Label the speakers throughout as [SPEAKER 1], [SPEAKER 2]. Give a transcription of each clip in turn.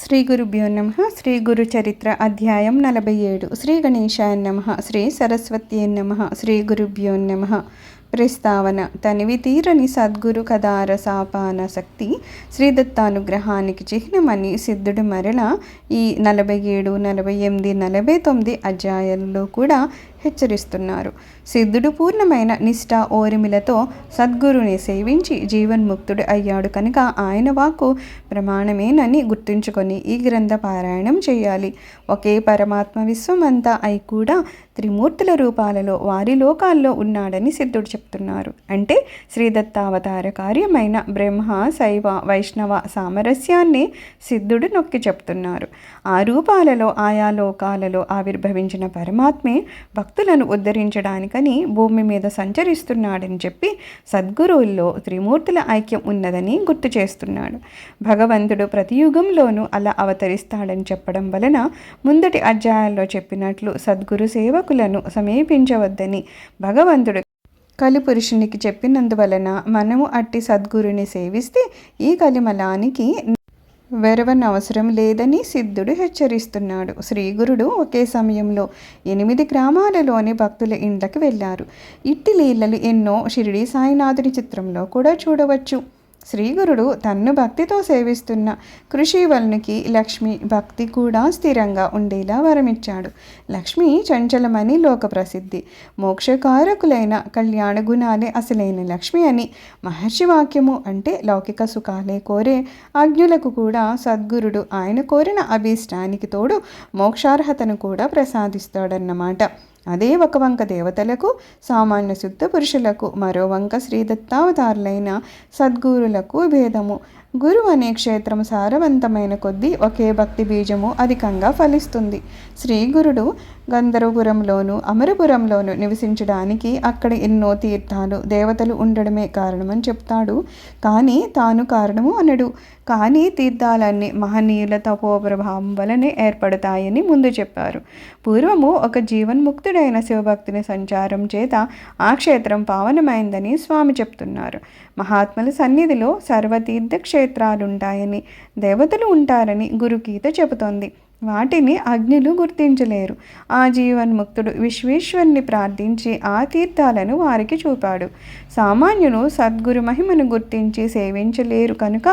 [SPEAKER 1] శ్రీ గురుభ్యో నమః. శ్రీ గురు చరిత్ర అధ్యాయం 47. శ్రీ గణేశాయ నమః. శ్రీ సరస్వత్యై నమః. శ్రీ గురుభ్యో నమః. ప్రస్తావన. తనివి తీరని సద్గురు కథారసాపాన శక్తి శ్రీదత్తానుగ్రహానికి చిహ్నమని సిద్ధుడు మరల ఈ 47, 48, 49 అధ్యాయాలలో కూడా హెచ్చరిస్తున్నారు. సిద్ధుడు పూర్ణమైన నిష్ఠ ఓరిమిలతో సద్గురుని సేవించి జీవన్ముక్తుడు అయ్యాడు కనుక ఆయన వాక్కు ప్రమాణమేనని గుర్తుంచుకొని ఈ గ్రంథ పారాయణం చేయాలి. ఒకే పరమాత్మ విశ్వమంతా అయి కూడా త్రిమూర్తుల రూపాలలో వారి లోకాల్లో ఉన్నాడని సిద్ధుడు చెప్తున్నారు. అంటే శ్రీదత్తావతార కార్యమైన బ్రహ్మ, శైవ, వైష్ణవ సామరస్యాన్ని సిద్ధుడు నొక్కి చెప్తున్నారు. ఆ రూపాలలో ఆయా లోకాలలో ఆవిర్భవించిన పరమాత్మే భక్తులను ఉద్ధరించడానికని భూమి మీద సంచరిస్తున్నాడని చెప్పి సద్గురువుల్లో త్రిమూర్తుల ఐక్యం ఉన్నదని గుర్తు చేస్తున్నాడు. భగవంతుడు ప్రతి యుగంలోనూ అలా అవతరిస్తాడని చెప్పడం వలన ముందటి అధ్యాయాల్లో చెప్పినట్లు సద్గురు సేవకులను సమీపించవద్దని భగవంతుడు కలిపురుషునికి చెప్పినందువలన మనము అట్టి సద్గురుని సేవిస్తే ఈ కలిమలానికి వెరవనవసరం లేదని సిద్ధుడు హెచ్చరిస్తున్నాడు. శ్రీగురుడు ఒకే సమయంలో 8 గ్రామాలలోని భక్తుల ఇండ్లకు వెళ్ళారు. ఇట్టి లీలలు ఎన్నో షిరిడి సాయినాథుని చిత్రంలో కూడా చూడవచ్చు. శ్రీగురుడు తన్ను భక్తితో సేవిస్తున్న కృషివల్నికి లక్ష్మి భక్తి కూడా స్థిరంగా ఉండేలా వరమిచ్చాడు. లక్ష్మి చంచలమని లోక ప్రసిద్ధి. మోక్షకారకులైన కళ్యాణ గుణాలే అసలైన లక్ష్మి అని మహర్షి వాక్యము. అంటే లౌకిక సుఖాలే కోరే అజ్ఞులకు కూడా సద్గురుడు ఆయన కోరిన అభీష్టానికి తోడు మోక్షార్హతను కూడా ప్రసాదిస్తాడన్నమాట. అదే ఒక వంక దేవతలకు, సామాన్య శుద్ధ పురుషులకు, మరో వంక శ్రీదత్తావతారులైన సద్గురులకు భేదము. గురువు అనే క్షేత్రం సారవంతమైన కొద్దీ ఒకే భక్తి బీజము అధికంగా ఫలిస్తుంది. శ్రీగురుడు గంధర్వపురంలోను అమరపురంలోను నివసించడానికి అక్కడ ఎన్నో తీర్థాలు, దేవతలు ఉండడమే కారణమని చెప్తాడు. కానీ తాను కారణము అనడు. కానీ తీర్థాలన్నీ మహనీయుల తపోప్రభావం వలనే ఏర్పడతాయని ముందు చెప్పారు. పూర్వము ఒక జీవన్ముక్తుడైన శివభక్తుని సంచారం చేత ఆ క్షేత్రం పావనమైందని స్వామి చెప్తున్నారు. మహాత్ముల సన్నిధిలో సర్వతీర్థ క్షేత్రాలుంటాయని, దేవతలు ఉంటారని గురుగీత చెబుతోంది. వాటిని అగ్నులు గుర్తించలేరు. ఆ జీవన్ముక్తుడు విశ్వేశ్వరుని ప్రార్థించి ఆ తీర్థాలను వారికి చూపాడు. సామాన్యులు సద్గురు మహిమను గుర్తించి సేవించలేరు కనుక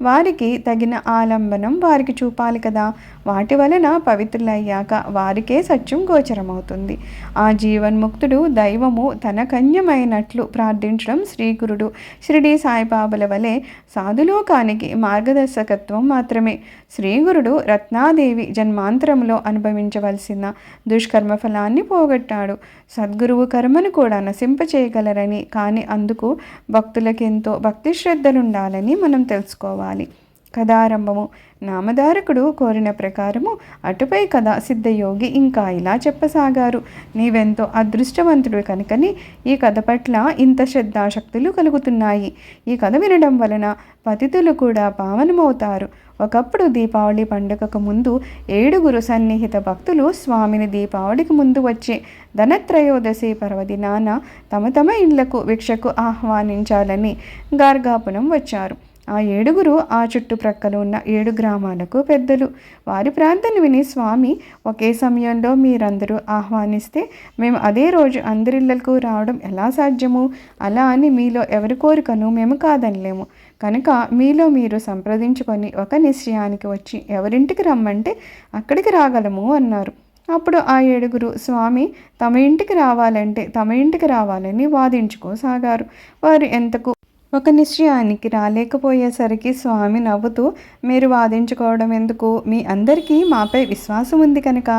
[SPEAKER 1] వారికి తగిన ఆలంబనం వారికి చూపాలి కదా. వాటి వలన పవిత్రులయ్యాక వారికే సత్యం గోచరమవుతుంది. ఆ జీవన్ముక్తుడు దైవము తన కన్యమైనట్లు ప్రార్థించడం శ్రీగురుడు షిరిడి సాయిబాబాల వలె సాధులోకానికి మార్గదర్శకత్వం మాత్రమే. శ్రీగురుడు రత్నాదేవి జన్మాంతరంలో అనుభవించవలసిన దుష్కర్మ ఫలాన్ని పోగొట్టాడు. సద్గురువు కర్మను కూడా నశింపచేయగలరని, కానీ అందుకు భక్తులకెంతో భక్తి శ్రద్ధలుండాలని మనం తెలుసుకోవాలి. కథారంభము. నామధారకుడు కోరిన ప్రకారము అటుపై కథ సిద్ధయోగి ఇంకా ఇలా చెప్పసాగారు. నీవెంతో అదృష్టవంతుడు కనుకని ఈ కథ పట్ల ఇంత శ్రద్ధాశక్తులు కలుగుతున్నాయి. ఈ కథ వినడం వలన పతితులు కూడా పావనమవుతారు. ఒకప్పుడు దీపావళి పండుగకు ముందు 7 సన్నిహిత భక్తులు స్వామిని దీపావళికి ముందు వచ్చే ధనత్రయోదశి పర్వదినాన తమ తమ ఇళ్లకు భిక్షకు ఆహ్వానించాలని గార్గాపురం వచ్చారు. ఆ 7 ఆ చుట్టుప్రక్కల ఉన్న 7 గ్రామాలకు పెద్దలు. వారి ప్రార్థన విని స్వామి, ఒకే సమయంలో మీరందరూ ఆహ్వానిస్తే మేము అదే రోజు అందరిళ్లకు రావడం ఎలా సాధ్యము? అలా అని మీలో ఎవరి కోరికను మేము కాదనలేము. కనుక మీలో మీరు సంప్రదించుకొని ఒక నిశ్చయానికి వచ్చి ఎవరింటికి రమ్మంటే అక్కడికి రాగలము అన్నారు. అప్పుడు ఆ 7 స్వామి తమ ఇంటికి రావాలంటే తమ ఇంటికి రావాలని వాదించుకోసాగారు. వారు ఎంతకు ఒక నిశ్చయానికి రాలేకపోయేసరికి స్వామి నవ్వుతూ, మీరు వాదించుకోవడం ఎందుకు? మీ అందరికీ మాపై విశ్వాసం ఉంది కనుక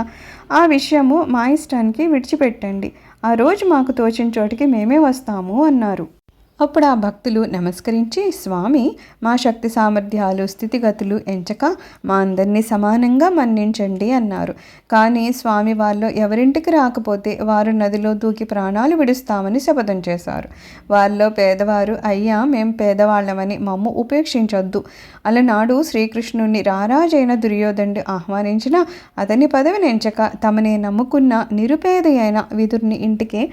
[SPEAKER 1] ఆ విషయము మా ఇష్టానికి విడిచిపెట్టండి. ఆ రోజు మాకు తోచిన చోటికి మేమే వస్తాము అన్నారు. అప్పుడు ఆ భక్తులు నమస్కరించి, స్వామి మా శక్తి సామర్థ్యాలు స్థితిగతులు ఎంచక మా అందరినీ సమానంగా మన్నించండి అన్నారు. కానీ స్వామి వాళ్ళు ఎవరింటికి రాకపోతే వారు నదిలో దూకి ప్రాణాలు విడుస్తామని శపథం చేశారు. వారిలో పేదవారు, అయ్యా మేం పేదవాళ్ళమని మమ్ము ఉపేక్షించొద్దు. అలనాడు శ్రీకృష్ణుని రారాజైన దుర్యోధనుడు ఆహ్వానించిన అతని పదవిని ఎంచక తమనే నమ్ముకున్న నిరుపేద అయిన విదురుని ఇంటికే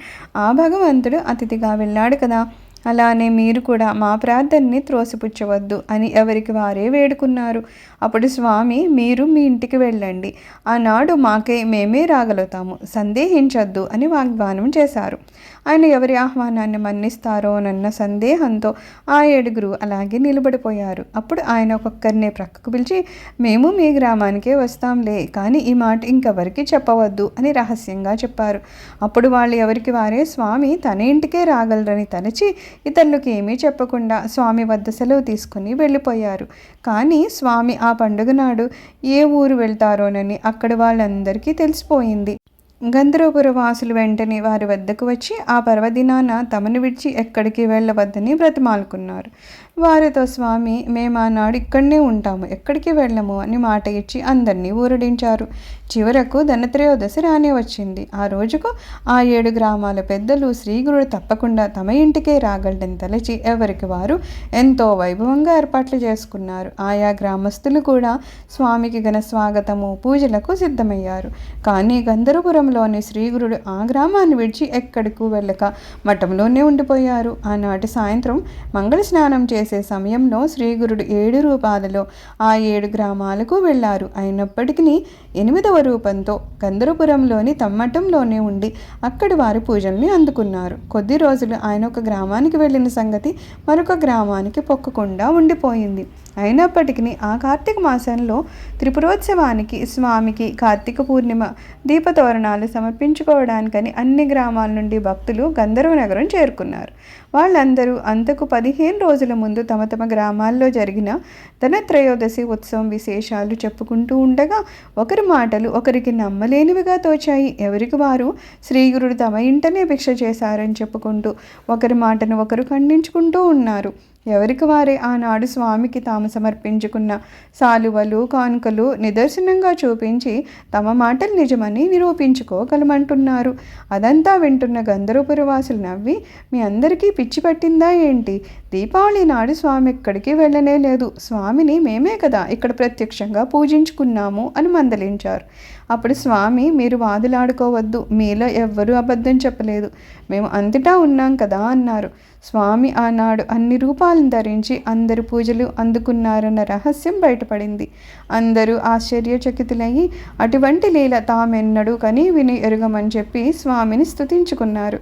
[SPEAKER 1] ఆ భగవంతుడు అతిథిగా వెళ్ళాడు కదా. అలానే మీరు కూడా మా ప్రార్థనని త్రోసిపుచ్చవద్దు అని ఎవరికి వారే వేడుకున్నారు. అప్పుడు స్వామి, మీరు మీ ఇంటికి వెళ్ళండి, ఆనాడు మేమే రాగలుగుతాము, సందేహించొద్దు అని వాగ్దానం చేశారు. ఆయన ఎవరి ఆహ్వానాన్ని మన్నిస్తారోనన్న సందేహంతో ఆ 7 అలాగే నిలబడిపోయారు. అప్పుడు ఆయన ఒక్కొక్కరినే ప్రక్కకు పిలిచి, మేము మీ గ్రామానికే వస్తాంలే, కానీ ఈ మాట ఇంకెవరికి చెప్పవద్దు అని రహస్యంగా చెప్పారు. అప్పుడు వాళ్ళు ఎవరికి వారే స్వామి తన ఇంటికే రాగలరని తలచి ఇతరులకు ఏమీ చెప్పకుండా స్వామి వద్ద సెలవు తీసుకుని వెళ్ళిపోయారు. కానీ స్వామి ఆ పండుగ నాడు ఏ ఊరు వెళ్తారోనని అక్కడి వాళ్ళందరికీ తెలిసిపోయింది. గంధర్వపుర వాసులు వెంటనే వారి వద్దకు వచ్చి ఆ పర్వదినాన తమను విడిచి ఎక్కడికి వెళ్ళవద్దని బ్రతిమాలుకున్నారు. వారితో స్వామి, మేము ఆనాడు ఇక్కడనే ఉంటాము, ఎక్కడికి వెళ్ళము అని మాట ఇచ్చి అందరినీ ఊరడించారు. చివరకు ధనత్రయోదశి రానే వచ్చింది. ఆ రోజుకు ఆ 7 గ్రామాల పెద్దలు శ్రీగురుడు తప్పకుండా తమ ఇంటికే రాగలడని తలచి ఎవరికి వారు ఎంతో వైభవంగా ఏర్పాట్లు చేసుకున్నారు. ఆయా గ్రామస్తులు కూడా స్వామికి ఘన స్వాగతము, పూజలకు సిద్ధమయ్యారు. కానీ గంధర్వపురంలోని శ్రీగురుడు ఆ గ్రామాన్ని విడిచి ఎక్కడికి వెళ్ళక మఠంలోనే ఉండిపోయారు. ఆనాటి సాయంత్రం మంగళ స్నానం చేసే సమయంలో శ్రీగురుడు 7 రూపాలలో ఆ 7 గ్రామాలకు వెళ్ళారు. అయినప్పటికీ 8వ రూపంతో గంధర్వపురంలోని తమ్మటంలోనే ఉండి అక్కడి వారి పూజల్ని అందుకున్నారు. కొద్ది రోజులు ఆయన ఒక గ్రామానికి వెళ్ళిన సంగతి మరొక గ్రామానికి పొక్కకుండా ఉండిపోయింది. అయినప్పటికీ ఆ కార్తీక మాసంలో త్రిపురోత్సవానికి స్వామికి కార్తీక పూర్ణిమ దీపతోరణాలు సమర్పించుకోవడానికని అన్ని గ్రామాల నుండి భక్తులు గంధర్వ నగరం చేరుకున్నారు. వాళ్ళందరూ అంతకు 15 రోజుల ముందు తమ తమ గ్రామాల్లో జరిగిన ధనత్రయోదశి ఉత్సవం విశేషాలు చెప్పుకుంటూ ఉండగా ఒకరి మాటలు ఒకరికి నమ్మలేనివిగా తోచాయి. ఎవరికి వారు శ్రీగురుడు తమ ఇంటనే భిక్ష చేశారని చెప్పుకుంటూ ఒకరి మాటను ఒకరు ఖండించుకుంటూ ఉన్నారు. ఎవరికి వారే ఆనాడు స్వామికి తాము సమర్పించుకున్న సాలువలు, కానుకలు నిదర్శనంగా చూపించి తమ మాటలు నిజమని నిరూపించుకోగలమంటున్నారు. అదంతా వింటున్న గంధర్వపురవాసులు నవ్వి, మీ అందరికీ పిచ్చి పట్టిందా ఏంటి? దీపావళి నాడు స్వామి ఎక్కడికి వెళ్ళనే లేదు, స్వామిని మేమే కదా ఇక్కడ ప్రత్యక్షంగా పూజించుకున్నాము అని మందలించారు. అప్పుడు స్వామి, మీరు వాదులాడుకోవద్దు, మీలో ఎవ్వరూ అబద్ధం చెప్పలేదు, మేము అంతటా ఉన్నాం కదా అన్నారు. స్వామి ఆనాడు అన్ని రూపాలను ధరించి అందరు పూజలు అందుకున్నారన్న రహస్యం బయటపడింది. అందరూ ఆశ్చర్యచకితులయ్యి అటువంటి లీల తామెన్నడూ కని విని ఎరుగమని చెప్పి స్వామిని స్తుతించుకున్నారు.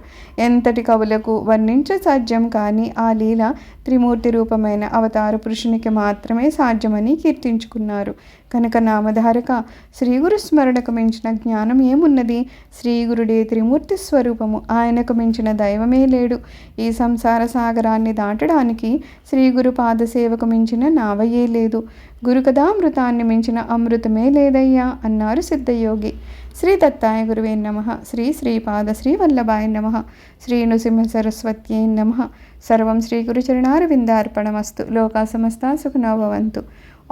[SPEAKER 1] ఎంతటి కవులకు వర్ణించ సాధ్యం కానీ ఆ లీల త్రిమూర్తి రూపమైన అవతార పురుషునికి మాత్రమే సాధ్యమని కీర్తించుకున్నారు. కనుక నామధారక, శ్రీగురు స్మరణకు మించిన జ్ఞానం ఏమున్నది? శ్రీగురుడే త్రిమూర్తి స్వరూపము, ఆయనకు మించిన దైవమే లేడు. ఈ సంసార సాగరాన్ని దాటడానికి శ్రీగురు పాదసేవకు మించిన నావయే లేదు. గురుకథామృతాన్ని మించిన అమృతమే లేదయ్యా అన్నారు సిద్ధయోగి. శ్రీ దత్తాయ గురువే నమః. శ్రీ శ్రీపాద శ్రీవల్లభాయ నమః. శ్రీ నృసింహ సరస్వత్యై నమః. సర్వం శ్రీ గురుచరణారవిందార్పణమస్తు. లోకా సమస్తా సుఖినో భవంతు.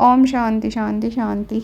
[SPEAKER 1] ఓం శాంతి శాంతి శాంతి.